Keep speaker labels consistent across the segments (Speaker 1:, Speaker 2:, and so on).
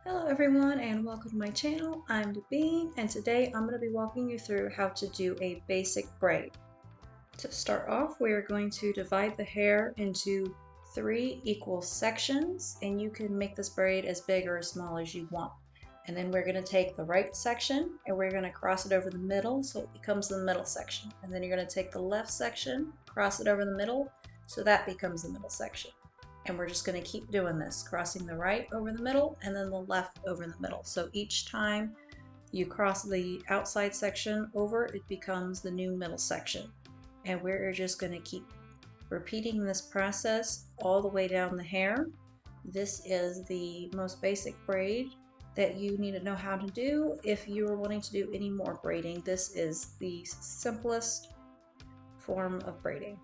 Speaker 1: Hello everyone and welcome to my channel. I'm Bean and today I'm going to be walking you through how to do a basic braid. To start off, we are going to divide the hair into 3 equal sections, and you can make this braid as big or as small as you want. And then we're going to take the right section and we're going to cross it over the middle so it becomes the middle section. And then you're going to take the left section, cross it over the middle so that becomes the middle section. And we're just going to keep doing this, crossing the right over the middle and then the left over the middle. So each time you cross the outside section over, it becomes the new middle section. And we're just going to keep repeating this process all the way down the hair. This is the most basic braid that you need to know how to do. If you are wanting to do any more braiding, this is the simplest form of braiding.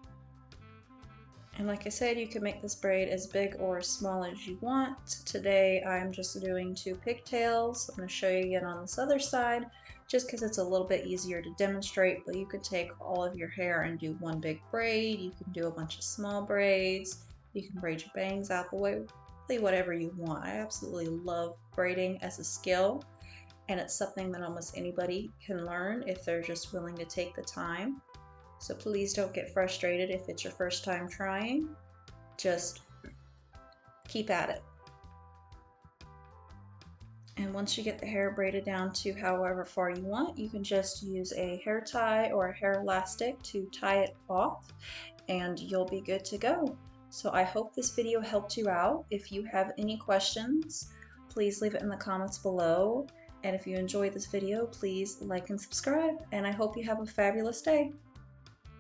Speaker 1: And like I said, you can make this braid as big or as small as you want. Today I'm just doing 2 pigtails. I'm going to show you again on this other side just because it's a little bit easier to demonstrate, but you can take all of your hair and do one big braid. You can do a bunch of small braids. You can braid your bangs out the way, really whatever you want. I absolutely love braiding as a skill, and it's something that almost anybody can learn if they're just willing to take the time. So please don't get frustrated if it's your first time trying. Just keep at it. And once you get the hair braided down to however far you want, you can just use a hair tie or a hair elastic to tie it off and you'll be good to go. So I hope this video helped you out. If you have any questions, please leave it in the comments below. And if you enjoyed this video, please like and subscribe. And I hope you have a fabulous day.